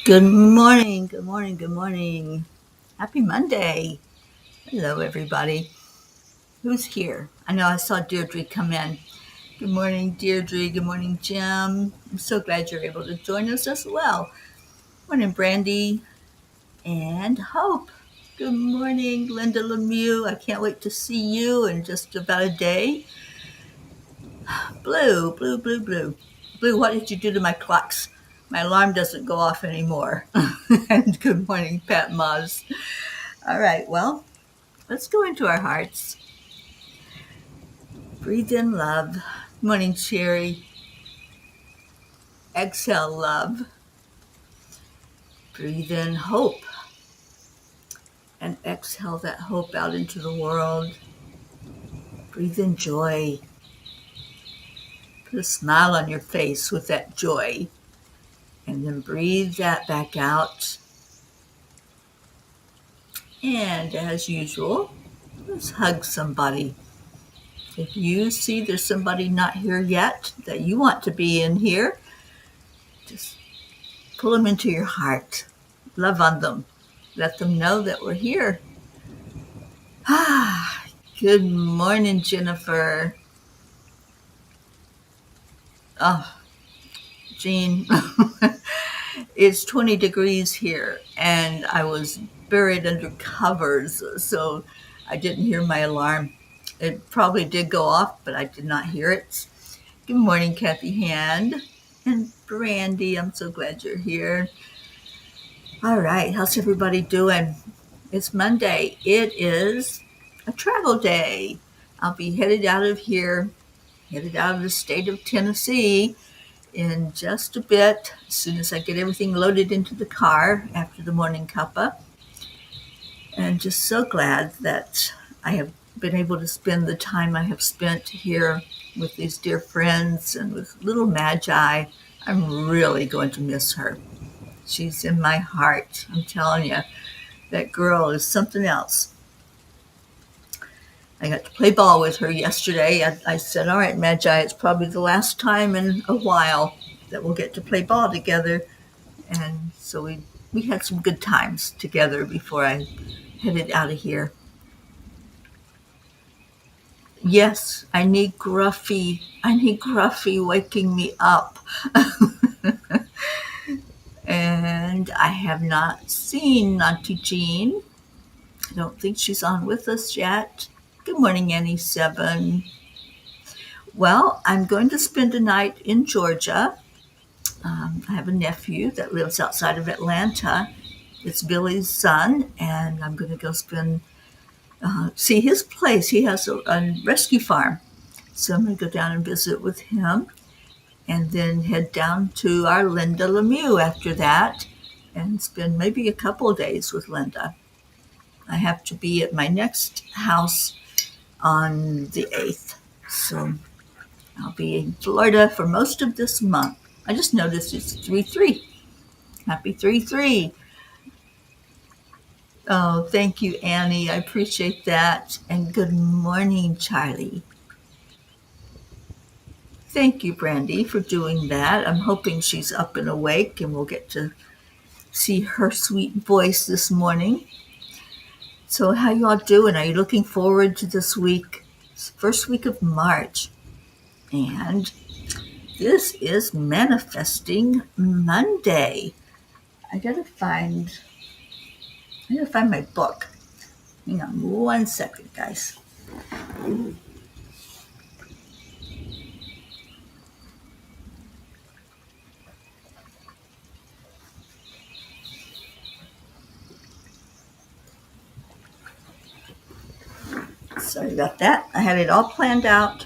Good morning, good morning, good morning. Happy Monday. Hello, everybody. Who's here? I know I saw Deirdre come in. Good morning, Deirdre. Good morning, Jim. I'm so glad you're able to join us as well. Morning, Brandy and Hope. Good morning, Linda Lemieux. I can't wait to see you in just about a day. Blue, blue, blue, blue. Blue, what did you do to my clocks? My alarm doesn't go off anymore. And good morning, Pat Moz. All right, well, let's go into our hearts. Breathe in love. Morning, Cherry. Exhale love. Breathe in hope. And exhale that hope out into the world. Breathe in joy. Put a smile on your face with that joy. And then breathe that back out. And as usual, let's hug somebody. If you see there's somebody not here yet that you want to be in here, just pull them into your heart. Love on them. Let them know that we're here. Good morning, Jennifer. Oh, Jean. It's 20 degrees here, and I was buried under covers, so I didn't hear my alarm. It probably did go off, but I did not hear it. Good morning, Kathy Hand. And Brandy, I'm so glad you're here. All right, how's everybody doing? It's Monday. It is a travel day. I'll be headed out of here, headed out of the state of Tennessee in just a bit, as soon as I get everything loaded into the car after the morning cuppa. And just so glad that I have been able to spend the time I have spent here with these dear friends and with little Magi. I'm really going to miss her. She's in my heart. I'm telling you, that girl is something else. I got to play ball with her yesterday. I said, all right, Magi, it's probably the last time in a while that we'll get to play ball together. And so we had some good times together before I headed out of here. Yes, I need Gruffy. I need Gruffy waking me up. And I have not seen Auntie Jean. I don't think she's on with us yet. Good morning, Annie 7. Well, I'm going to spend a night in Georgia. I have a nephew that lives outside of Atlanta. It's Billy's son, and I'm going to go see his place. He has a rescue farm. So I'm going to go down and visit with him and then head down to our Linda Lemieux after that and spend maybe a couple of days with Linda. I have to be at my next house on the 8th. So I'll be in Florida for most of this month. I just noticed it's 3-3. Happy 3-3. Oh, thank you, Annie. I appreciate that. And good morning, Charlie. Thank you, Brandy, for doing that. I'm hoping she's up and awake and we'll get to see her sweet voice this morning. So how you all doing? Are you looking forward to this week? It's the first week of March. And this is Manifesting Monday. I gotta find my book. Hang on 1 second, guys. Sorry about that. I had it all planned out.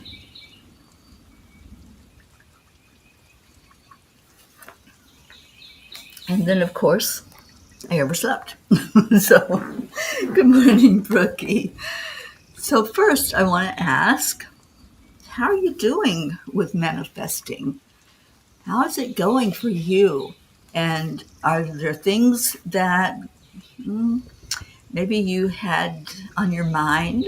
And then, of course, I overslept. So, good morning, Brookie. So first, I want to ask, how are you doing with manifesting? How is it going for you? And are there things that maybe you had on your mind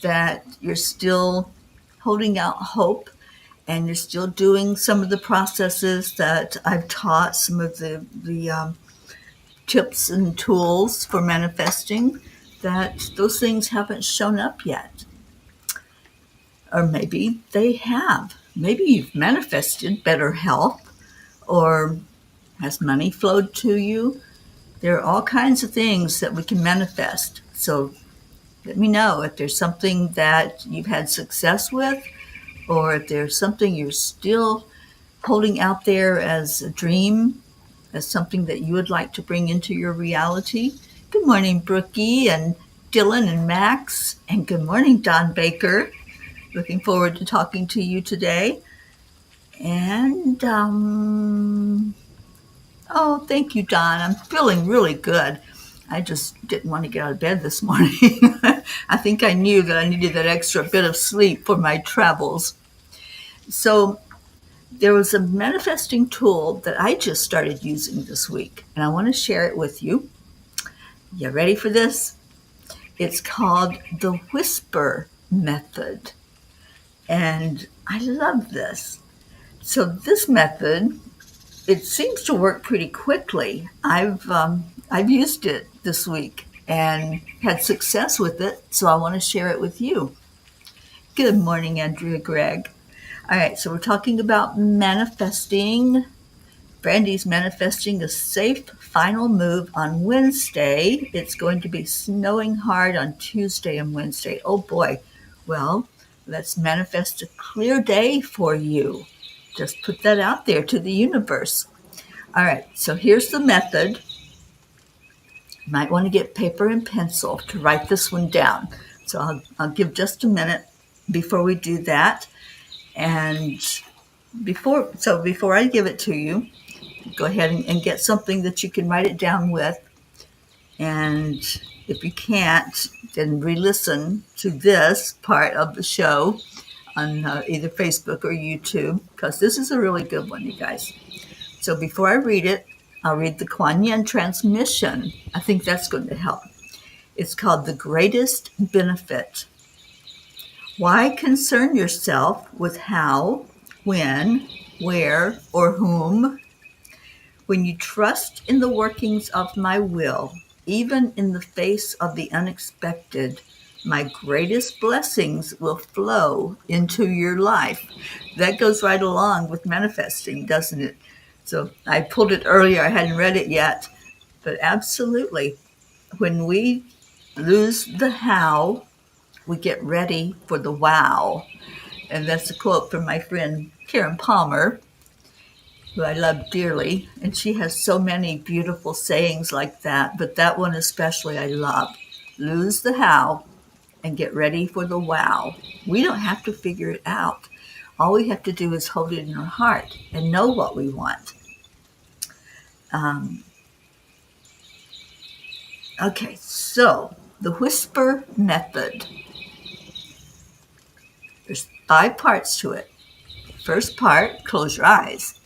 that you're still holding out hope and you're still doing some of the processes that I've taught, some of the tips and tools for manifesting, that those things haven't shown up yet. Or maybe they have. Maybe you've manifested better health, or has money flowed to you. There are all kinds of things that we can manifest. So let me know if there's something that you've had success with, or if there's something you're still holding out there as a dream, as something that you would like to bring into your reality. Good morning, Brookie and Dylan and Max. And good morning, Don Baker. Looking forward to talking to you today. And, oh, thank you, Don. I'm feeling really good. I just didn't want to get out of bed this morning. I think I knew that I needed that extra bit of sleep for my travels. So there was a manifesting tool that I just started using this week, and I want to share it with you. You ready for this? It's called the whisper method, and I love this. So this method, it seems to work pretty quickly. I've used it this week and had success with it, so I want to share it with you. Good morning, Andrea Gregg. All right, so we're talking about manifesting. Brandy's manifesting a safe final move on Wednesday. It's going to be snowing hard on Tuesday and Wednesday. Oh boy. Well, let's manifest a clear day for you. Just put that out there to the universe. All right, so here's the method. You might want to get paper and pencil to write this one down. So I'll give just a minute before we do that. And before I give it to you, go ahead and get something that you can write it down with. And if you can't, then re-listen to this part of the show on either Facebook or YouTube, because this is a really good one, you guys. So before I read it, I'll read the Kuan Yin transmission. I think that's going to help. It's called The Greatest Benefit. Why concern yourself with how, when, where, or whom? When you trust in the workings of my will, even in the face of the unexpected, my greatest blessings will flow into your life. That goes right along with manifesting, doesn't it? So I pulled it earlier. I hadn't read it yet. But absolutely, when we lose the how, we get ready for the wow. And that's a quote from my friend Karen Palmer, who I love dearly. And she has so many beautiful sayings like that. But that one especially I love. Lose the how and get ready for the wow. We don't have to figure it out. All we have to do is hold it in our heart and know what we want. Okay, so the whisper method. There's 5 parts to it. First part, close your eyes.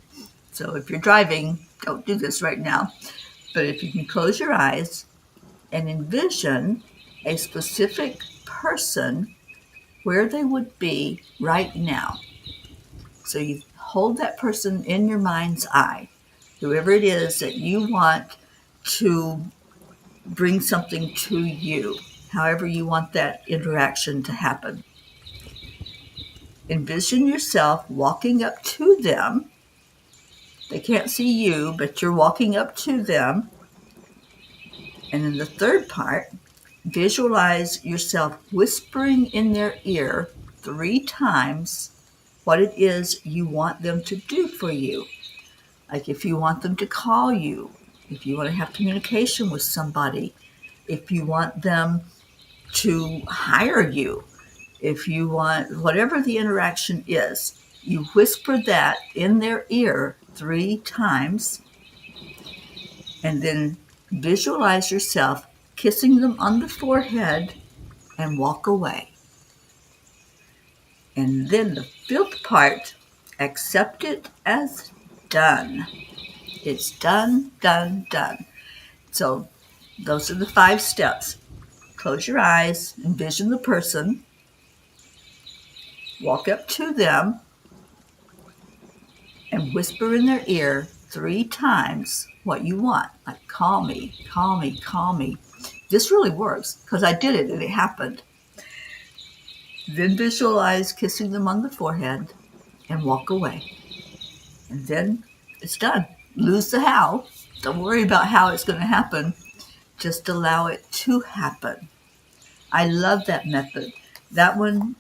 So if you're driving, don't do this right now. But if you can close your eyes and envision a specific person where they would be right now. So you hold that person in your mind's eye, whoever it is that you want to bring something to you, however you want that interaction to happen. Envision yourself walking up to them. They can't see you, but you're walking up to them. And in the third part, visualize yourself whispering in their ear 3 times what it is you want them to do for you. Like if you want them to call you, if you want to have communication with somebody, if you want them to hire you, if you want whatever the interaction is, you whisper that in their ear 3 times, and then visualize yourself kissing them on the forehead and walk away. And then the 5th part, accept it as done. It's done, done, done. So those are the 5 steps. Close your eyes, envision the person, walk up to them, and whisper in their ear 3 times what you want, like call me, call me, call me. This really works because I did it and it happened. Then visualize kissing them on the forehead and walk away. And then it's done. Lose the how. Don't worry about how it's going to happen. Just allow it to happen. I love that method. That one,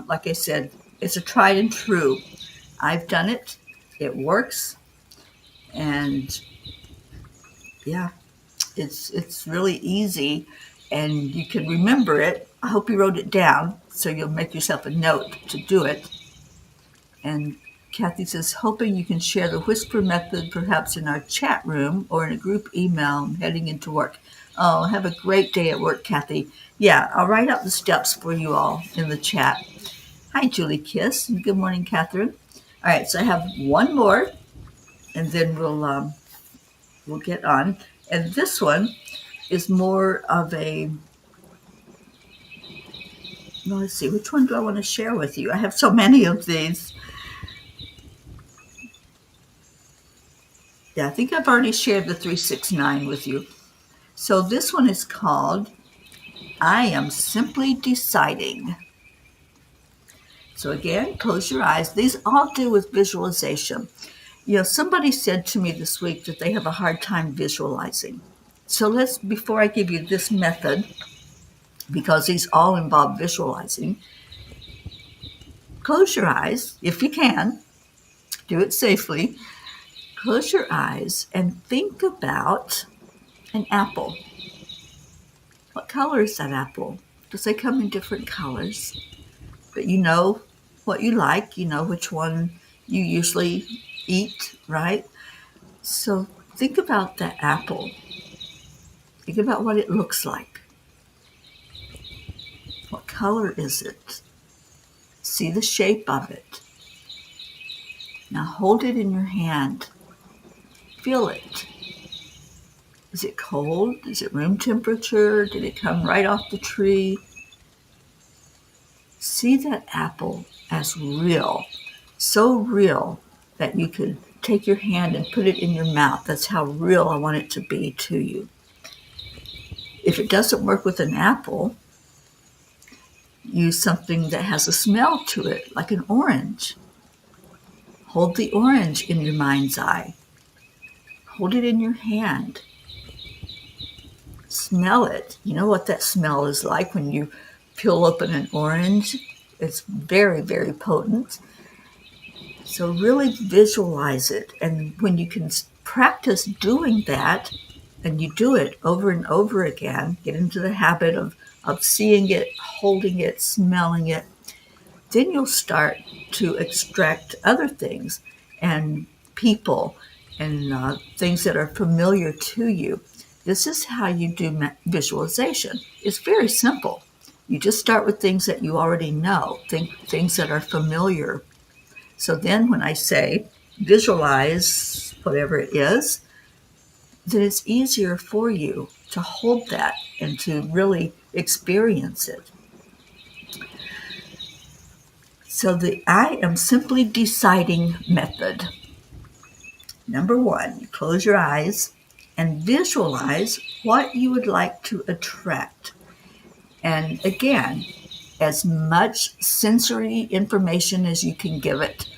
like I said, it's a tried and true. I've done it. It works. And yeah, it's really easy and you can remember it. I hope you wrote it down so you'll make yourself a note to do it. And Kathy says, hoping you can share the whisper method perhaps in our chat room or in a group email. I'm heading into work. Oh, have a great day at work, Kathy. Yeah, I'll write out the steps for you all in the chat. Hi, Julie Kiss. And good morning, Catherine. All right, so I have one more, and then we'll get on. And this one is more of a, well, let's see, which one do I want to share with you? I have so many of these. Yeah, I think I've already shared the 369 with you. So this one is called, I Am Simply Deciding. So again, close your eyes. These all do with visualization. You know, somebody said to me this week that they have a hard time visualizing. So before I give you this method, because these all involve visualizing, close your eyes if you can. Do it safely. Close your eyes and think about an apple. What color is that apple? Does they come in different colors? But you know what you like. You know which one you usually eat, right? So think about that apple. Think about what it looks like. What color is it? See the shape of it. Now hold it in your hand. Feel it. Is it cold? Is it room temperature? Did it come right off the tree? See that apple as real, so real that you could take your hand and put it in your mouth. That's how real I want it to be to you. If it doesn't work with an apple, use something that has a smell to it, like an orange. Hold the orange in your mind's eye. Hold it in your hand. Smell it. You know what that smell is like when you peel open an orange. It's very, very potent. So really visualize it. And when you can practice doing that, and you do it over and over again, get into the habit of seeing it, holding it, smelling it, then you'll start to extract other things and people and things that are familiar to you. This is how you do visualization. It's very simple. You just start with things that you already know, things that are familiar. So then when I say visualize whatever it is, then it's easier for you to hold that and to really experience it. So the I Am Simply Deciding method. Number 1, close your eyes and visualize what you would like to attract. And again, as much sensory information as you can give it.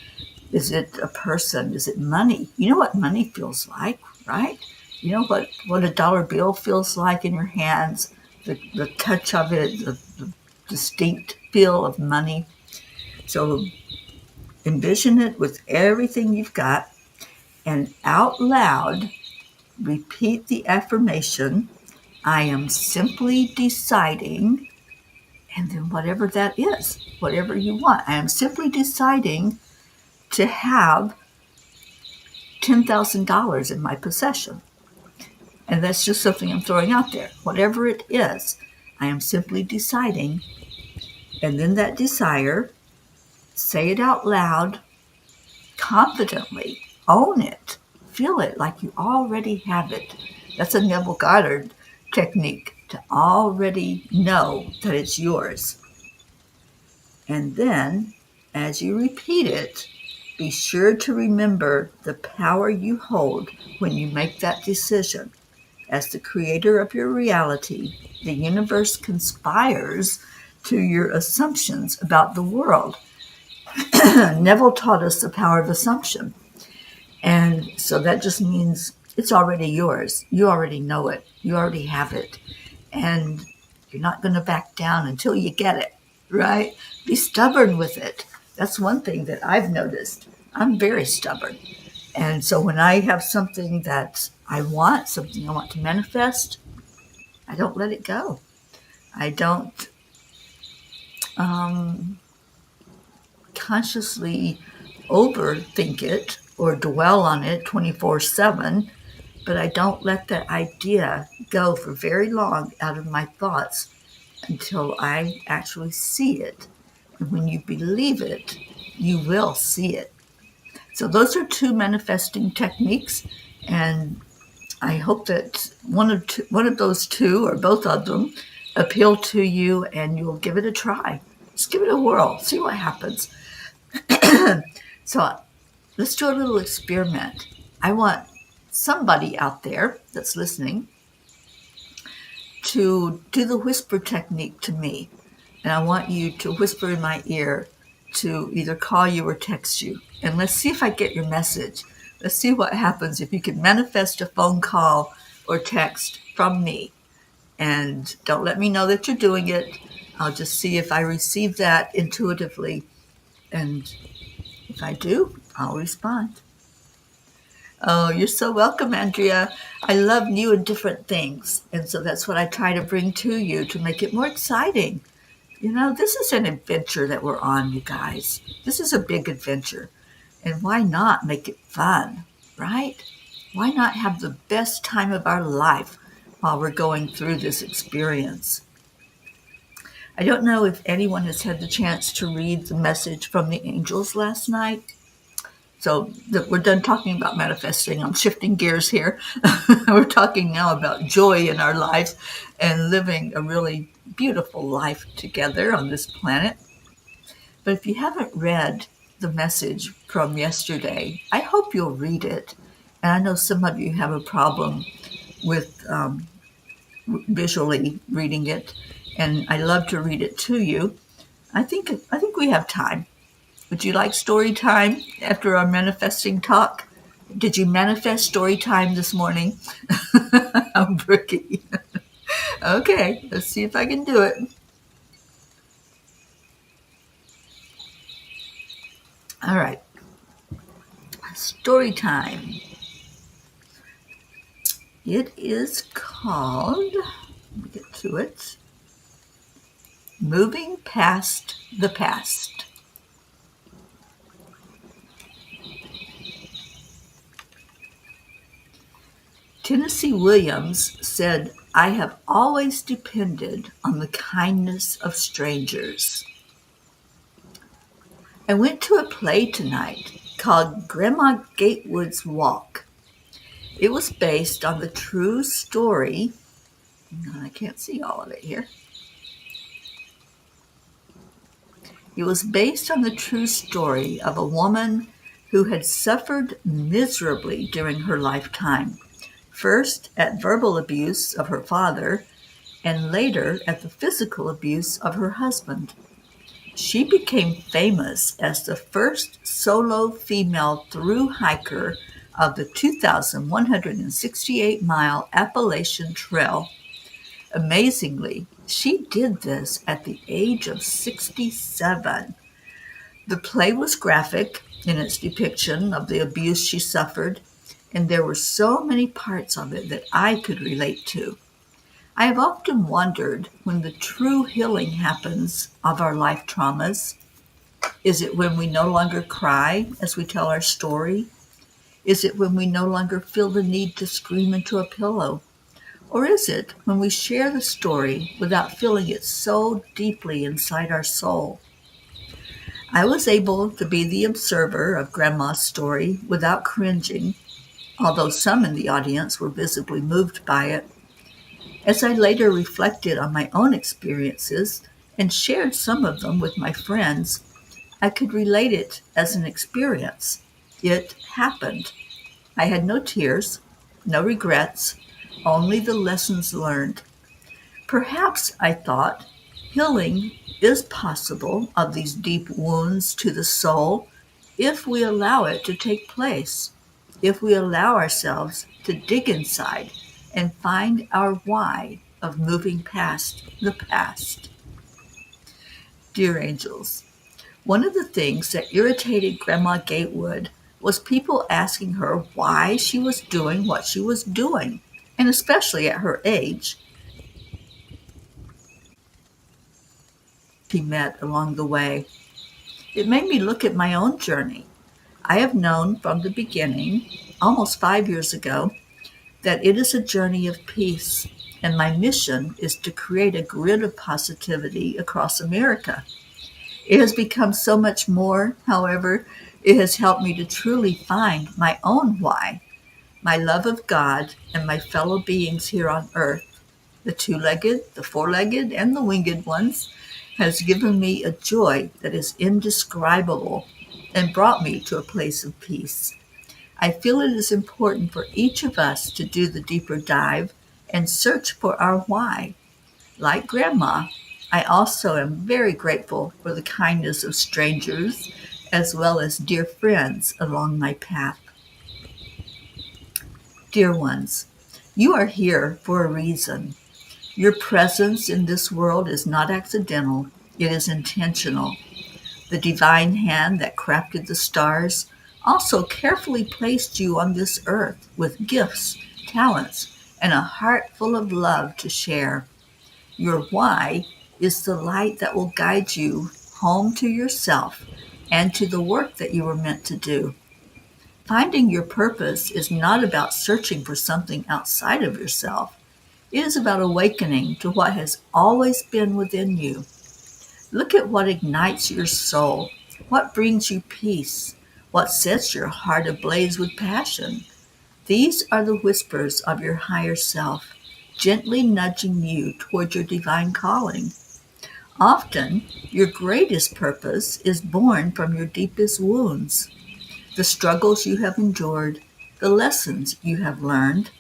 Is it a person? Is it money? You know what money feels like, right? You know what a dollar bill feels like in your hands, the touch of it, the distinct feel of money. So envision it with everything you've got and out loud repeat the affirmation, I am simply deciding, and then whatever that is, whatever you want. I am simply deciding to have $10,000 in my possession. And that's just something I'm throwing out there. Whatever it is, I am simply deciding. And then that desire, say it out loud, confidently, own it, feel it like you already have it. That's a Neville Goddard technique, to already know that it's yours. And then, as you repeat it, Be sure to remember the power you hold when you make that decision. As the creator of your reality, the universe conspires to your assumptions about the world. Neville taught us the power of assumption. And so that just means it's already yours. You already know it. You already have it. And you're not going to back down until you get it, right? Be stubborn with it. That's one thing that I've noticed. I'm very stubborn. And so when I have something that I want, something I want to manifest, I don't let it go. I don't consciously overthink it or dwell on it 24/7, but I don't let that idea go for very long out of my thoughts until I actually see it. And when you believe it, you will see it. So those are two manifesting techniques, and I hope that one of those two or both of them appeal to you, and you'll give it a try. Just give it a whirl. See what happens. So let's do a little experiment. I want somebody out there that's listening to do the whisper technique to me. And I want you to whisper in my ear to either call you or text you. And let's see if I get your message. Let's see what happens if you can manifest a phone call or text from me. And don't let me know that you're doing it. I'll just see if I receive that intuitively. And if I do, I'll respond. Oh, you're so welcome, Andrea. I love new and different things. And so that's what I try to bring to you to make it more exciting. You know, this is an adventure that we're on, you guys. This is a big adventure. And why not make it fun, right? Why not have the best time of our life while we're going through this experience? I don't know if anyone has had the chance to read the message from the angels last night. So we're done talking about manifesting. I'm shifting gears here. We're talking now about joy in our lives and living a really beautiful life together on this planet. But if you haven't read the message from yesterday, I hope you'll read it. And I know some of you have a problem with visually reading it, and I love to read it to you. I think we have time. Would you like story time after our manifesting talk? Did you manifest story time this morning? I'm Brookie. Okay, let's see if I can do it. All right. Story time. It is called, let me get to it, Moving Past the Past. Tennessee Williams said, "I have always depended on the kindness of strangers." I went to a play tonight called Grandma Gatewood's Walk. It was based on the true story. I can't see all of it here. It was based on the true story of a woman who had suffered miserably during her lifetime. First at verbal abuse of her father, and later at the physical abuse of her husband. She became famous as the first solo female thru hiker of the 2,168-mile Appalachian Trail. Amazingly, she did this at the age of 67. The play was graphic in its depiction of the abuse she suffered, and there were so many parts of it that I could relate to. I have often wondered when the true healing happens of our life traumas. Is it when we no longer cry as we tell our story? Is it when we no longer feel the need to scream into a pillow? Or is it when we share the story without feeling it so deeply inside our soul? I was able to be the observer of Grandma's story without cringing, although some in the audience were visibly moved by it. As I later reflected on my own experiences and shared some of them with my friends, I could relate it as an experience. It happened. I had no tears, no regrets, only the lessons learned. Perhaps, I thought, healing is possible of these deep wounds to the soul if we allow it to take place, if we allow ourselves to dig inside and find our why of moving past the past. Dear angels, one of the things that irritated Grandma Gatewood was people asking her why she was doing what she was doing, and especially at her age, she met along the way. It made me look at my own journey. I have known from the beginning, almost 5 years ago, that it is a journey of peace, and my mission is to create a grid of positivity across America. It has become so much more, however, it has helped me to truly find my own why, my love of God and my fellow beings here on earth, the two-legged, the four-legged, and the winged ones, has given me a joy that is indescribable and brought me to a place of peace. I feel it is important for each of us to do the deeper dive and search for our why. Like Grandma, I also am very grateful for the kindness of strangers as well as dear friends along my path. Dear ones, you are here for a reason. Your presence in this world is not accidental, it is intentional. The divine hand that crafted the stars also carefully placed you on this earth with gifts, talents, and a heart full of love to share. Your why is the light that will guide you home to yourself and to the work that you were meant to do. Finding your purpose is not about searching for something outside of yourself. It is about awakening to what has always been within you. Look at what ignites your soul, what brings you peace, what sets your heart ablaze with passion. These are the whispers of your higher self, gently nudging you toward your divine calling. Often, your greatest purpose is born from your deepest wounds, the struggles you have endured, the lessons you have learned.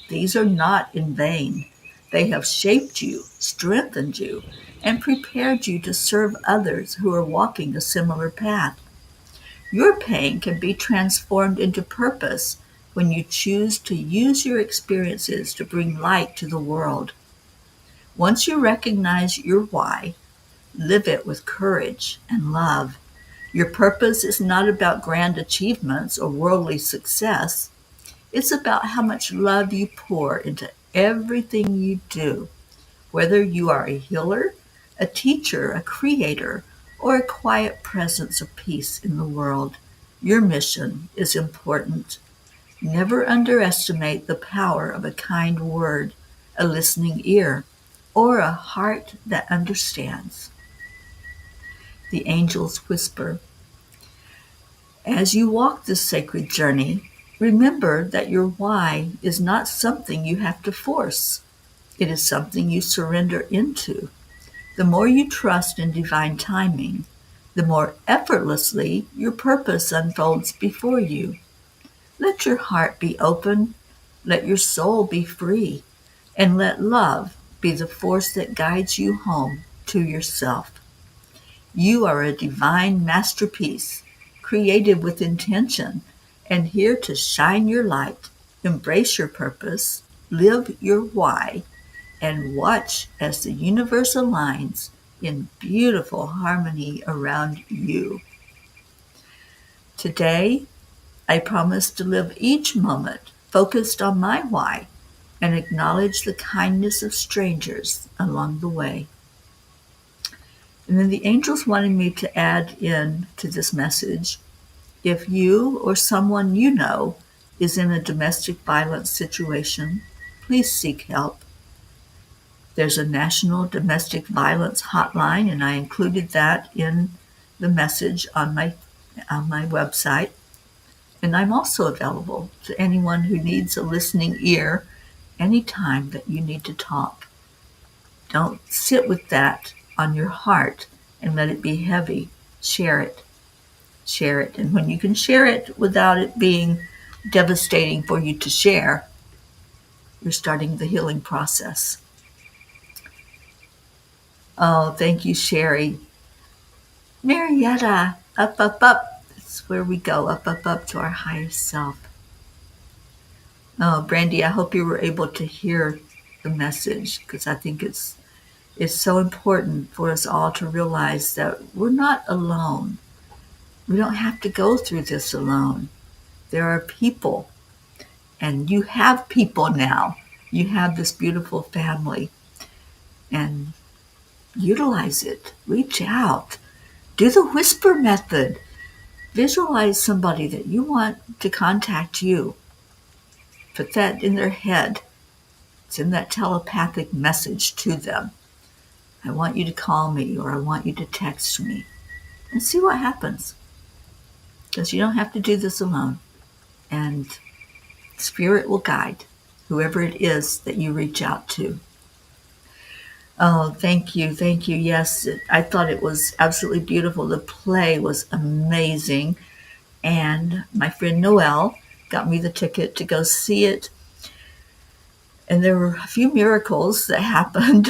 These are not in vain. They have shaped you, strengthened you, and prepared you to serve others who are walking a similar path. Your pain can be transformed into purpose when you choose to use your experiences to bring light to the world. Once you recognize your why, live it with courage and love. Your purpose is not about grand achievements or worldly success. It's about how much love you pour into everything you do, whether you are a healer, a teacher, a creator, or a quiet presence of peace in the world. Your mission is important. Never underestimate the power of a kind word, a listening ear, or a heart that understands. The angels whisper. As you walk this sacred journey, remember that your why is not something you have to force. It is something you surrender into. The more you trust in divine timing, the more effortlessly your purpose unfolds before you. Let your heart be open, let your soul be free, and let love be the force that guides you home to yourself. You are a divine masterpiece, created with intention, and here to shine your light, embrace your purpose, live your why, and watch as the universe aligns in beautiful harmony around you. Today, I promise to live each moment focused on my why and acknowledge the kindness of strangers along the way. And then the angels wanted me to add in to this message, if you or someone you know is in a domestic violence situation, please seek help. There's a national domestic violence hotline, and I included that in the message on my website. And I'm also available to anyone who needs a listening ear anytime that you need to talk. Don't sit with that on your heart and let it be heavy. Share it. share it. And when you can share it without it being devastating for you to share, you're starting the healing process. Oh, thank you, Sherry. Marietta, up, up, up. That's where we go, up, up, up to our higher self. Oh, Brandy, I hope you were able to hear the message, because I think it's so important for us all to realize that we're not alone. We don't have to go through this alone. There are people, and you have people now. You have this beautiful family, and utilize it. Reach out. Do the whisper method. Visualize somebody that you want to contact you. Put that in their head. Send that telepathic message to them. I want you to call me, or I want you to text me, and see what happens. Because you don't have to do this alone. And Spirit will guide whoever it is that you reach out to. Oh, thank you. Thank you. Yes, I thought it was absolutely beautiful. The play was amazing. And my friend Noelle got me the ticket to go see it. And there were a few miracles that happened.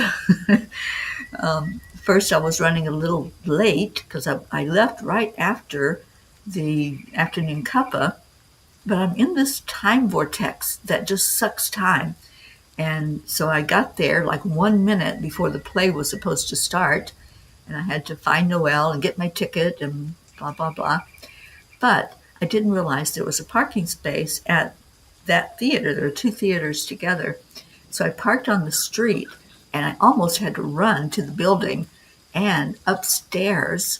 First, I was running a little late because I left right after the afternoon cuppa, but I'm in this time vortex that just sucks time. And so I got there like 1 minute before the play was supposed to start, and I had to find Noelle and get my ticket and blah, blah, blah. But I didn't realize there was a parking space at that theater. There were two theaters together. So I parked on the street, and I almost had to run to the building and upstairs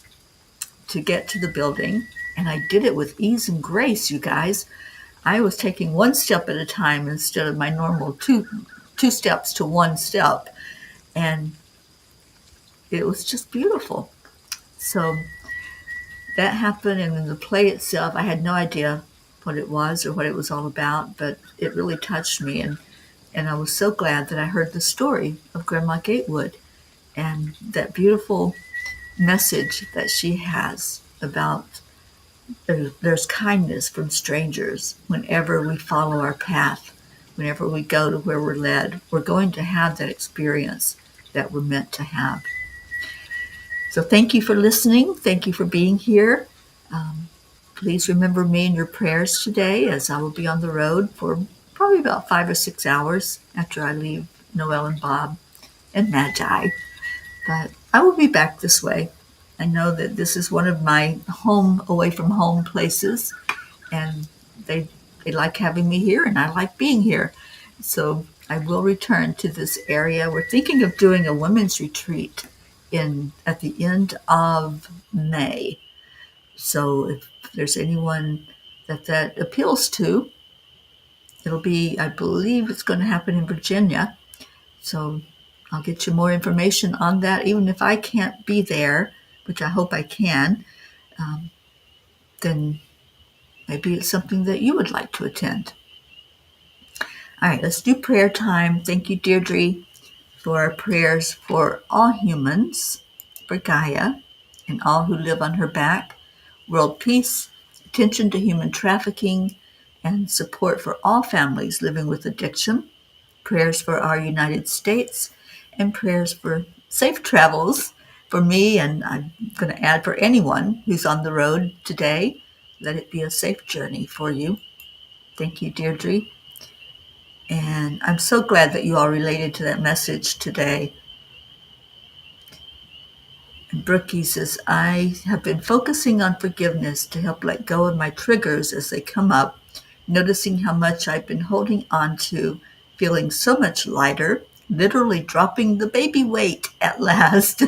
to get to the building. And I did it with ease and grace, you guys. I was taking one step at a time instead of my normal two steps to one step. And it was just beautiful. So that happened, and in the play itself, I had no idea what it was or what it was all about, but it really touched me. And I was so glad that I heard the story of Grandma Gatewood and that beautiful message that she has about there's kindness from strangers whenever we follow our path, whenever we go to where we're led. We're going to have that experience that we're meant to have. So thank you for listening. Thank you for being here. Please remember me in your prayers today, as I will be on the road for probably about 5 or 6 hours after I leave Noelle and Bob and Magi. But I will be back this way. I know that this is one of my home, away from home places, and they like having me here, and I like being here. So I will return to this area. We're thinking of doing a women's retreat at the end of May. So if there's anyone that appeals to, it'll be, I believe it's going to happen in Virginia. So I'll get you more information on that. Even if I can't be there, which I hope I can, then maybe it's something that you would like to attend. All right, let's do prayer time. Thank you, Deirdre, for our prayers for all humans, for Gaia and all who live on her back, world peace, attention to human trafficking, and support for all families living with addiction, prayers for our United States, and prayers for safe travels for me, and I'm going to add for anyone who's on the road today. Let it be a safe journey for you. Thank you, Deirdre. And I'm so glad that you all related to that message today. And Brookie says, I have been focusing on forgiveness to help let go of my triggers as they come up, noticing how much I've been holding on to, feeling so much lighter, literally dropping the baby weight at last.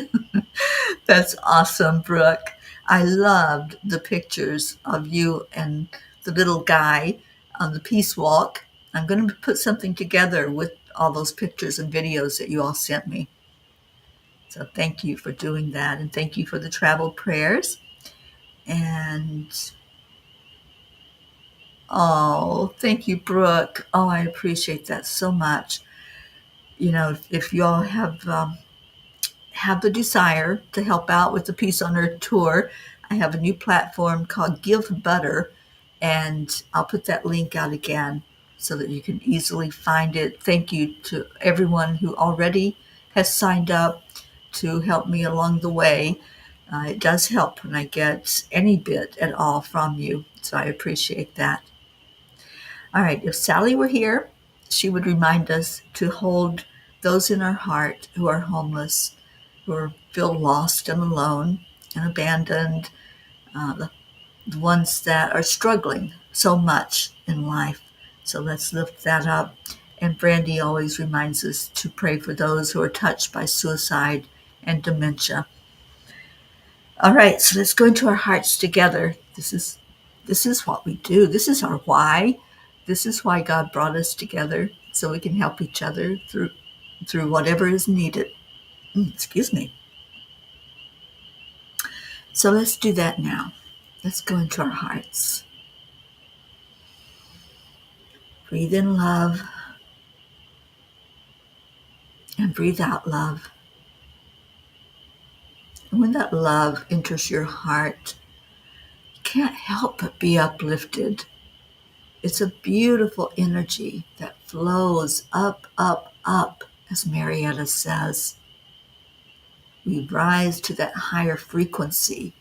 That's awesome, Brooke. I loved the pictures of you and the little guy on the peace walk. I'm going to put something together with all those pictures and videos that you all sent me. So thank you for doing that, and thank you for the travel prayers. And oh, thank you, Brooke. Oh, I appreciate that so much. You know, if you all have the desire to help out with the Peace on Earth tour, I have a new platform called Give Butter, and I'll put that link out again so that you can easily find it. Thank you to everyone who already has signed up to help me along the way. It does help when I get any bit at all from you, so I appreciate that. All right, if Sally were here, she would remind us to hold those in our heart who are homeless, feel lost and alone and abandoned, the ones that are struggling so much in life. So let's lift that up. And Brandy always reminds us to pray for those who are touched by suicide and dementia. All right, so let's go into our hearts together. This is what we do. This is our why. This is why God brought us together, so we can help each other through whatever is needed. Excuse me. So let's do that now. Let's go into our hearts. Breathe in love and breathe out love. And when that love enters your heart, you can't help but be uplifted. It's a beautiful energy that flows up, up, up, as Marietta says. We rise to that higher frequency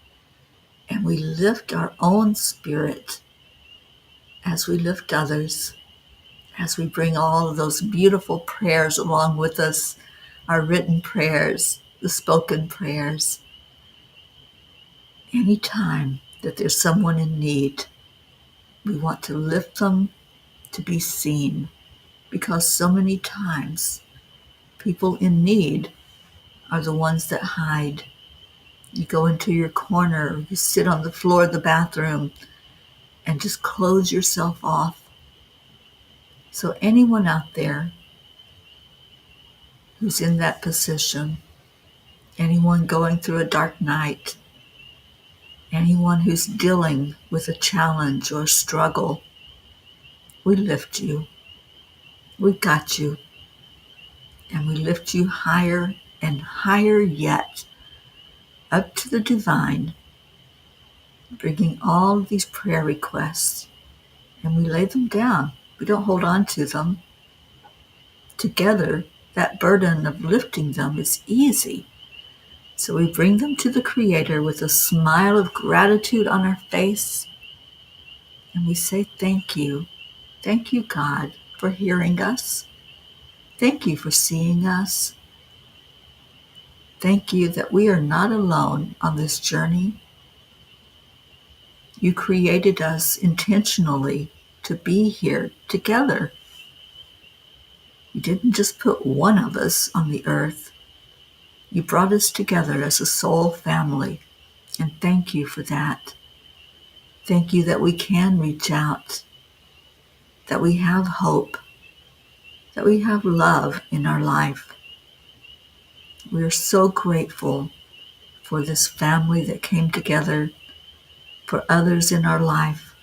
and we lift our own spirit as we lift others, as we bring all of those beautiful prayers along with us, our written prayers, the spoken prayers. Anytime that there's someone in need, we want to lift them to be seen, because so many times people in need are the ones that hide. You go into your corner, you sit on the floor of the bathroom and just close yourself off. So anyone out there who's in that position, anyone going through a dark night, anyone who's dealing with a challenge or struggle, we lift you. We got you. And we lift you higher and higher yet, up to the divine, bringing all of these prayer requests, and we lay them down. We don't hold on to them. Together, that burden of lifting them is easy. So we bring them to the Creator with a smile of gratitude on our face, and we say, thank you. Thank you, God, for hearing us. Thank you for seeing us. Thank you that we are not alone on this journey. You created us intentionally to be here together. You didn't just put one of us on the earth. You brought us together as a soul family, and thank you for that. Thank you that we can reach out, that we have hope, that we have love in our life. We are so grateful for this family that came together, for others in our life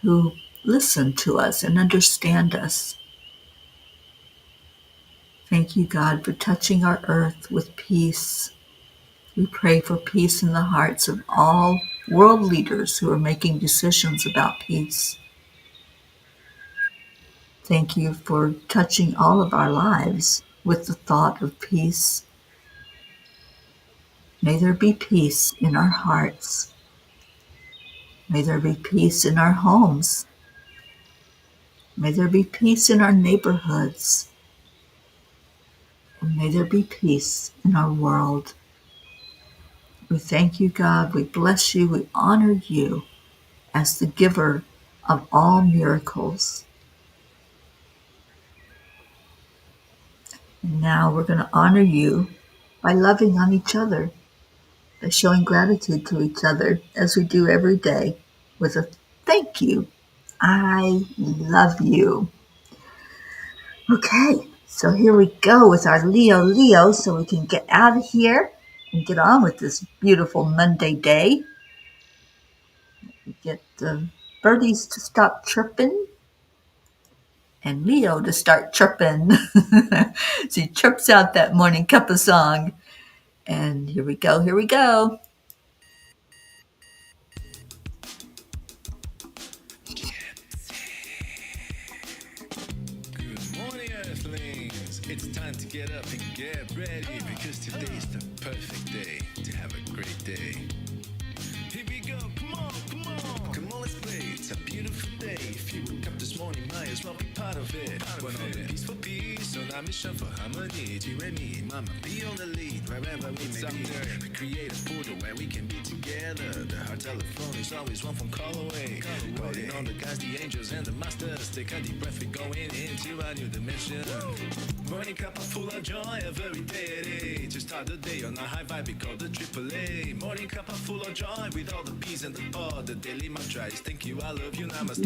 who listen to us and understand us. Thank you, God, for touching our earth with peace. We pray for peace in the hearts of all world leaders who are making decisions about peace. Thank you for touching all of our lives with the thought of peace. May there be peace in our hearts. May there be peace in our homes. May there be peace in our neighborhoods. And may there be peace in our world. We thank you, God. We bless you. We honor you as the giver of all miracles. And now we're going to honor you by loving on each other, by showing gratitude to each other as we do every day with a thank you. I love you. Okay, so here we go with our Leo, so we can get out of here and get on with this beautiful Monday day. We get the birdies to stop chirping and Leo to start chirping. So he chirps out that Morning Cuppa song. And here we go, here we go. flings. It's time to get up and get ready because today's the perfect day to have a great day. Here we go, come on, come on. Come on, let's play. It's a beautiful day. If you woke up this morning, might as well be part of it. One on the peaceful peace, on our mission for harmony. You and me, mama, be on the lead wherever we may be. We create a portal where we can be together. The heart telephone is always one phone call away. Calling on the guys, the angels, and the masters. Take a deep breath, we're going into a new dimension. Morning cup full of joy every day. To start the day on a high vibe, we call the AAA. Morning cup full of joy with all the peas and the pod. The daily mantra is thank you, I love you, namaste.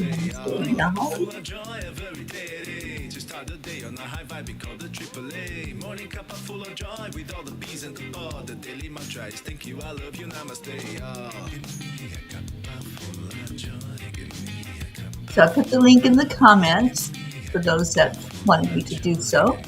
Morning cup full of joy every day. To start the day on a high vibe, we call the AAA. Morning cup full of joy with all the peas and the pod. The daily mantra is thank you, I love you, namaste. Give me a cup full of joy. Give me a cup. So I put the link in the comments for those that wanted me to do so.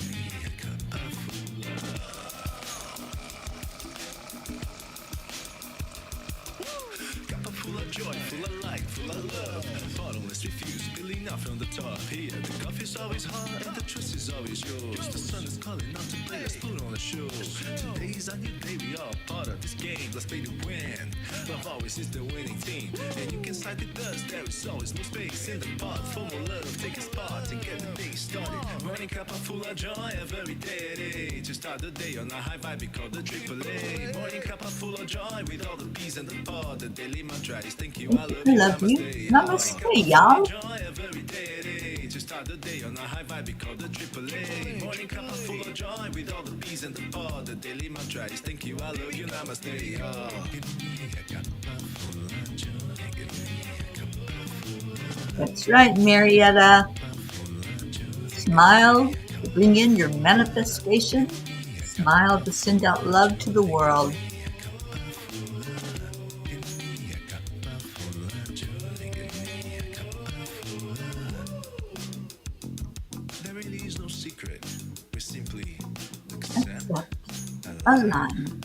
Full of joy, full of light, full of love. Bottomless refuse, spilling out from the top. Here, the coffee's always hot and the trust is always yours. The sun is calling out to play, let's put on a show. Today's a new day, we all part of this game. Let's play to win. Love always is the winning team. And you can side with us, there is always no space in the pot. For more love, take a spot and get the day started. Morning cup full of joy every day. To start the day on a high vibe, we call the AAA. Morning cup full of joy with all the peas and the pod. The daily mantra is thank you, I love you, namaste. Namaste, y'all. Every day to start the day on a high vibe, we call the AAA. Morning cup full of joy with all the peas and the pod. The daily mantra is thank you, I love you, namaste. Give me a cup full of joy. Give me a cup full of That's right, Marietta. Smile to bring in your manifestation. Smile to send out love to the world. There really is no secret. We simply accept, Align.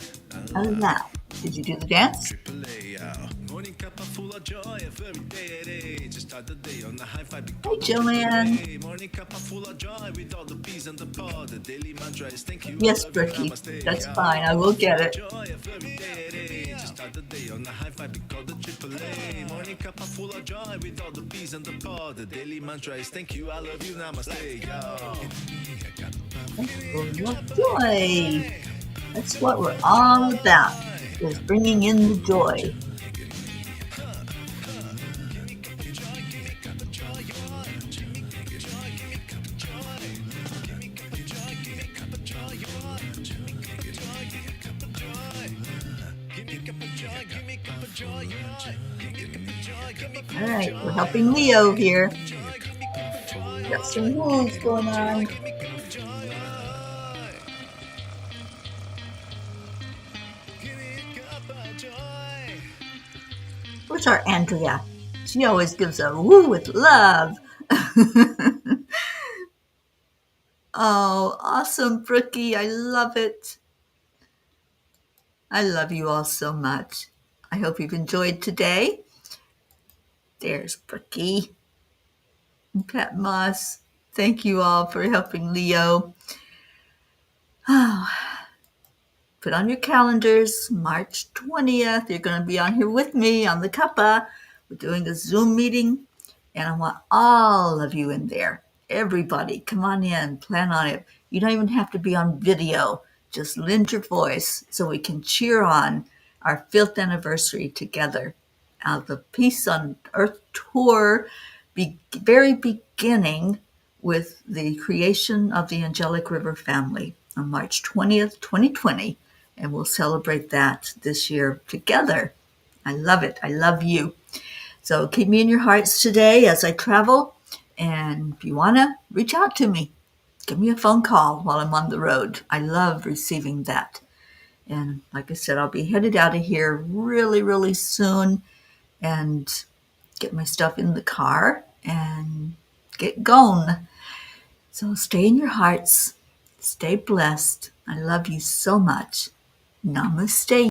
Allow. Did you do the dance? AAA. Morning cup full of joy every day. To start the day on the high vibe. Hey, Joanne. Morning cup full of joy with all the peas and the pod. The daily mantra is thank you. Yes, Bricky. That's fine. I will get it. Joy every day. To start the day on the high vibe, we call the AAA. Morning cup full of joy with all the peas and the pod. The daily mantra is thank you, I love you, namaste. Full of joy. That's what we're all about, is bringing in the joy. All right, we're helping Leo here. Got some rules going on. Where's our Andrea? She always gives a woo with love. Oh, awesome, Brookie. I love it. I love you all so much. I hope you've enjoyed today. There's Brookie and Pat Moss. Thank you all for helping Leo. Oh, put on your calendars, March 20th. You're going to be on here with me on the Cuppa. We're doing a Zoom meeting, and I want all of you in there. Everybody, come on in, plan on it. You don't even have to be on video. Just lend your voice so we can cheer on our 5th anniversary together. The Peace on Earth tour, very beginning with the creation of the Angelic River family on March 20th, 2020. And we'll celebrate that this year together. I love it. I love you. So keep me in your hearts today as I travel. And if you want to, reach out to me. Give me a phone call while I'm on the road. I love receiving that. And like I said, I'll be headed out of here really, really soon and get my stuff in the car and get going. So stay in your hearts. Stay blessed. I love you so much. Namaste.